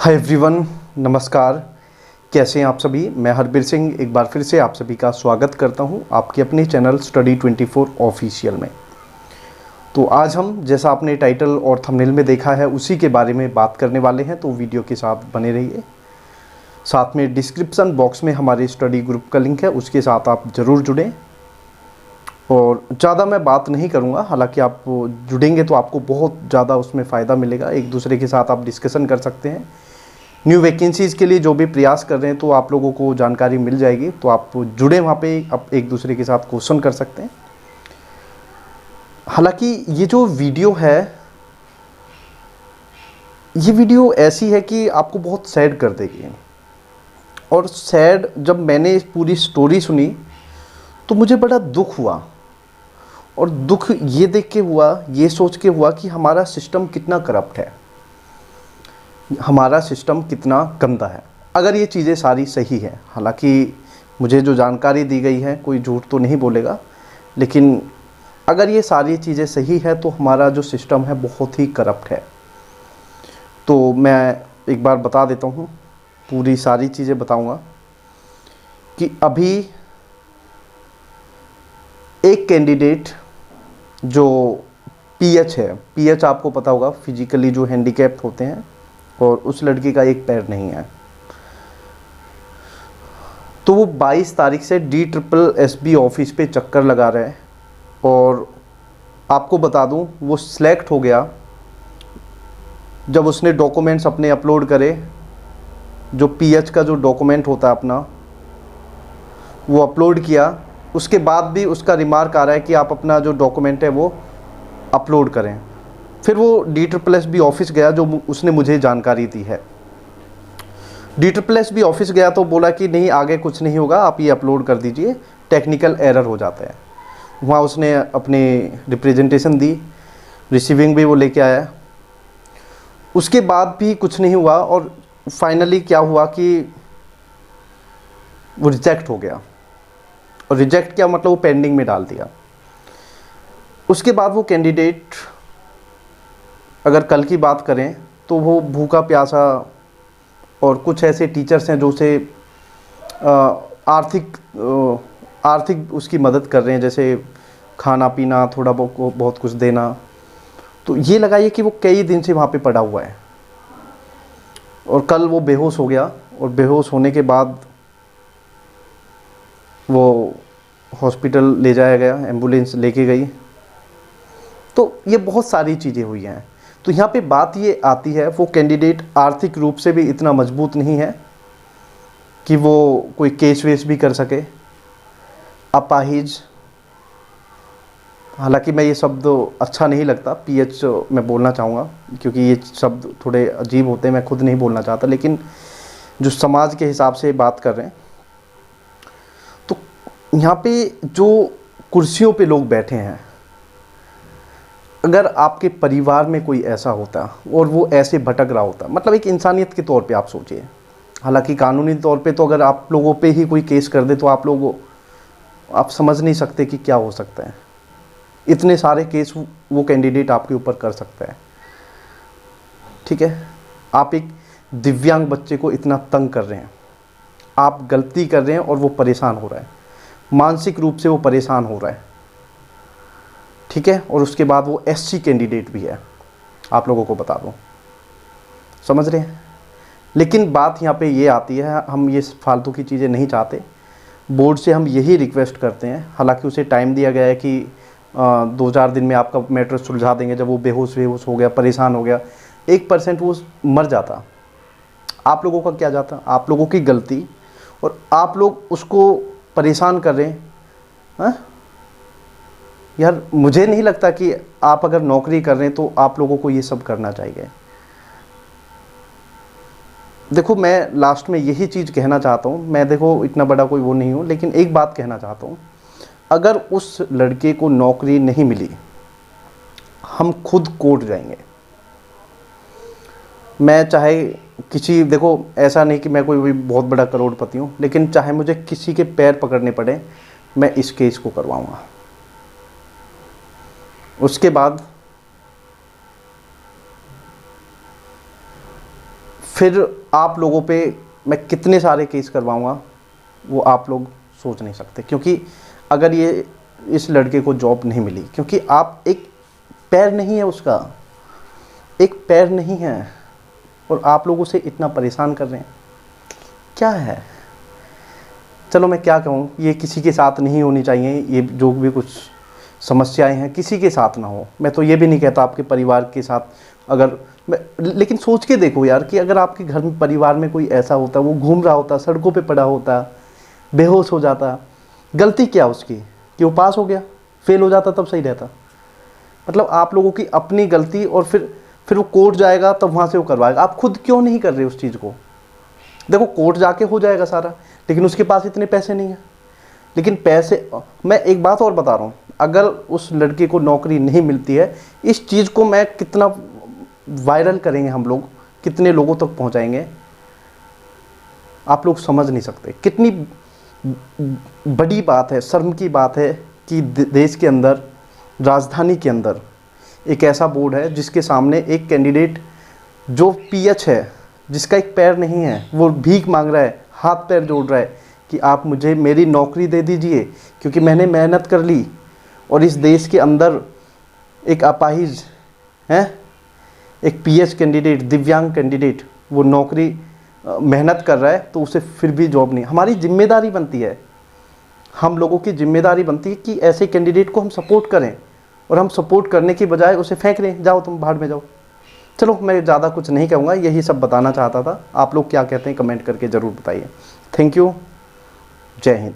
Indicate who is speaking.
Speaker 1: Hi everyone, नमस्कार। कैसे हैं आप सभी। मैं हरबीर सिंह एक बार फिर से आप सभी का स्वागत करता हूं आपके अपने चैनल स्टडी 24 ऑफिशियल में। तो आज हम जैसा आपने टाइटल और थंबनेल में देखा है उसी के बारे में बात करने वाले हैं, तो वीडियो के साथ बने रहिए। साथ में डिस्क्रिप्शन बॉक्स में हमारे स्टडी ग्रुप का लिंक है, उसके साथ आप ज़रूर जुड़ें। और ज़्यादा मैं बात नहीं करूँगा, हालांकि आप जुड़ेंगे तो आपको बहुत ज़्यादा उसमें फ़ायदा मिलेगा। एक दूसरे के साथ आप डिस्कशन कर सकते हैं। न्यू वैकेंसीज़ के लिए जो भी प्रयास कर रहे हैं तो आप लोगों को जानकारी मिल जाएगी, तो आप जुड़े वहाँ पे आप एक दूसरे के साथ क्वेश्चन कर सकते हैं। हालांकि ये जो वीडियो है, ये वीडियो ऐसी है कि आपको बहुत सैड कर देगी। और सैड जब मैंने इस पूरी स्टोरी सुनी तो मुझे बड़ा दुख हुआ। और दुख ये देख के हुआ, ये सोच के हुआ कि हमारा सिस्टम कितना करप्ट है, हमारा सिस्टम कितना गंदा है। अगर ये चीज़ें सारी सही है, हालांकि मुझे जो जानकारी दी गई है कोई झूठ तो नहीं बोलेगा, लेकिन अगर ये सारी चीज़ें सही है तो हमारा जो सिस्टम है बहुत ही करप्ट है। तो मैं एक बार बता देता हूँ, पूरी सारी चीज़ें बताऊँगा कि अभी एक कैंडिडेट जो पीएच है, पीएच आपको पता होगा, फिजिकली जो हैंडीकैप्ड होते हैं, और उस लड़की का एक पैर नहीं है। तो वो 22 तारीख से DSSB ऑफिस पे चक्कर लगा रहे हैं। और आपको बता दूं, वो सिलेक्ट हो गया जब उसने डॉक्यूमेंट्स अपने अपलोड करे। जो पीएच का जो डॉक्यूमेंट होता है अपना, वो अपलोड किया। उसके बाद भी उसका रिमार्क आ रहा है कि आप अपना जो डॉक्यूमेंट है वो अपलोड करें। फिर वो DSSB ऑफिस गया, जो उसने मुझे जानकारी दी है। DSSB ऑफिस गया तो बोला कि नहीं, आगे कुछ नहीं होगा, आप ये अपलोड कर दीजिए, टेक्निकल एरर हो जाता है। वहाँ उसने अपनी रिप्रेजेंटेशन दी, रिसीविंग भी वो लेके आया। उसके बाद भी कुछ नहीं हुआ और फाइनली क्या हुआ कि वो रिजेक्ट हो गया। और रिजेक्ट क्या मतलब, वो पेंडिंग में डाल दिया। उसके बाद वो कैंडिडेट, अगर कल की बात करें तो वो भूखा प्यासा, और कुछ ऐसे टीचर्स हैं जो उसे आर्थिक उसकी मदद कर रहे हैं, जैसे खाना पीना, थोड़ा बहुत कुछ देना। तो ये लगाइए कि वो कई दिन से वहाँ पे पड़ा हुआ है। और कल वो बेहोश हो गया, और बेहोश होने के बाद वो हॉस्पिटल ले जाया गया, एम्बुलेंस लेके गई। तो ये बहुत सारी चीज़ें हुई हैं। तो यहाँ पे बात ये आती है, वो कैंडिडेट आर्थिक रूप से भी इतना मजबूत नहीं है कि वो कोई केस वेस भी कर सके। अपाहिज, हालांकि मैं ये शब्द अच्छा नहीं लगता, पीएच मैं बोलना चाहूँगा, क्योंकि ये शब्द थोड़े अजीब होते हैं, मैं खुद नहीं बोलना चाहता, लेकिन जो समाज के हिसाब से बात कर रहे हैं। तो यहाँ पे जो कुर्सियों पे लोग बैठे हैं, अगर आपके परिवार में कोई ऐसा होता और वो ऐसे भटक रहा होता, मतलब एक इंसानियत के तौर पे आप सोचिए। हालांकि कानूनी तौर पे तो अगर आप लोगों पे ही कोई केस कर दे तो आप समझ नहीं सकते कि क्या हो सकता है। इतने सारे केस वो कैंडिडेट आपके ऊपर कर सकता है। ठीक है, आप एक दिव्यांग बच्चे को इतना तंग कर रहे हैं, आप गलती कर रहे हैं और वो परेशान हो रहा है, मानसिक रूप से वो परेशान हो रहा है। ठीक है, और उसके बाद वो SC कैंडिडेट भी है, आप लोगों को बता दूं, समझ रहे हैं। लेकिन बात यहाँ पे ये आती है, हम ये फालतू की चीज़ें नहीं चाहते। बोर्ड से हम यही रिक्वेस्ट करते हैं, हालांकि उसे टाइम दिया गया है कि 2-4 दिन में आपका मैटर सुलझा देंगे। जब वो बेहोश हो गया, परेशान हो गया, 1% वो मर जाता, आप लोगों का क्या जाता, आप लोगों की गलती, और आप लोग उसको परेशान कर रहे हैं। हाँ यार, मुझे नहीं लगता कि आप अगर नौकरी कर रहे हैं तो आप लोगों को ये सब करना चाहिए। देखो, मैं लास्ट में यही चीज़ कहना चाहता हूँ, मैं देखो इतना बड़ा कोई वो नहीं हूँ, लेकिन एक बात कहना चाहता हूँ, अगर उस लड़के को नौकरी नहीं मिली, हम खुद कोर्ट जाएंगे। मैं चाहे किसी, देखो ऐसा नहीं कि मैं कोई भी बहुत बड़ा करोड़पति हूँ, लेकिन चाहे मुझे किसी के पैर पकड़ने पड़े, मैं इस केस को करवाऊँगा। उसके बाद फिर आप लोगों पे मैं कितने सारे केस करवाऊँगा वो आप लोग सोच नहीं सकते। क्योंकि अगर ये इस लड़के को जॉब नहीं मिली, क्योंकि आप एक पैर नहीं है उसका, एक पैर नहीं है, और आप लोग उसे इतना परेशान कर रहे हैं, क्या है। चलो मैं क्या कहूँ, ये किसी के साथ नहीं होनी चाहिए, ये जो भी कुछ समस्याएं हैं किसी के साथ ना हो। मैं तो ये भी नहीं कहता आपके परिवार के साथ, अगर लेकिन सोच के देखो यार कि अगर आपके घर में परिवार में कोई ऐसा होता, वो घूम रहा होता, सड़कों पे पड़ा होता, बेहोश हो जाता, गलती क्या उसकी कि वो पास हो गया, फेल हो जाता तब सही रहता। मतलब आप लोगों की अपनी गलती, और फिर वो कोर्ट जाएगा तब वहाँ से वो करवाएगा। आप खुद क्यों नहीं कर रहे उस चीज़ को। देखो कोर्ट जाके हो जाएगा सारा, लेकिन उसके पास इतने पैसे नहीं हैं। लेकिन पैसे, मैं एक बात और बता रहा हूँ, अगर उस लड़के को नौकरी नहीं मिलती है, इस चीज़ को मैं कितना वायरल करेंगे हम लोग, कितने लोगों तक पहुँचाएंगे, आप लोग समझ नहीं सकते। कितनी बड़ी बात है, शर्म की बात है कि देश के अंदर, राजधानी के अंदर एक ऐसा बोर्ड है जिसके सामने एक कैंडिडेट जो पीएच है, जिसका एक पैर नहीं है, वो भीख मांग रहा है, हाथ पैर जोड़ रहा है कि आप मुझे मेरी नौकरी दे दीजिए, क्योंकि मैंने मेहनत कर ली। और इस देश के अंदर एक अपाहिज है, एक पीएच कैंडिडेट, दिव्यांग कैंडिडेट, वो नौकरी मेहनत कर रहा है, तो उसे फिर भी जॉब नहीं। हमारी जिम्मेदारी बनती है, हम लोगों की जिम्मेदारी बनती है कि ऐसे कैंडिडेट को हम सपोर्ट करें, और हम सपोर्ट करने की बजाय उसे फेंक रहे हैं, जाओ तुम भाड़ में जाओ। चलो मैं ज़्यादा कुछ नहीं कहूँगा, यही सब बताना चाहता था। आप लोग क्या कहते हैं कमेंट करके ज़रूर बताइए। थैंक यू, जय हिंद।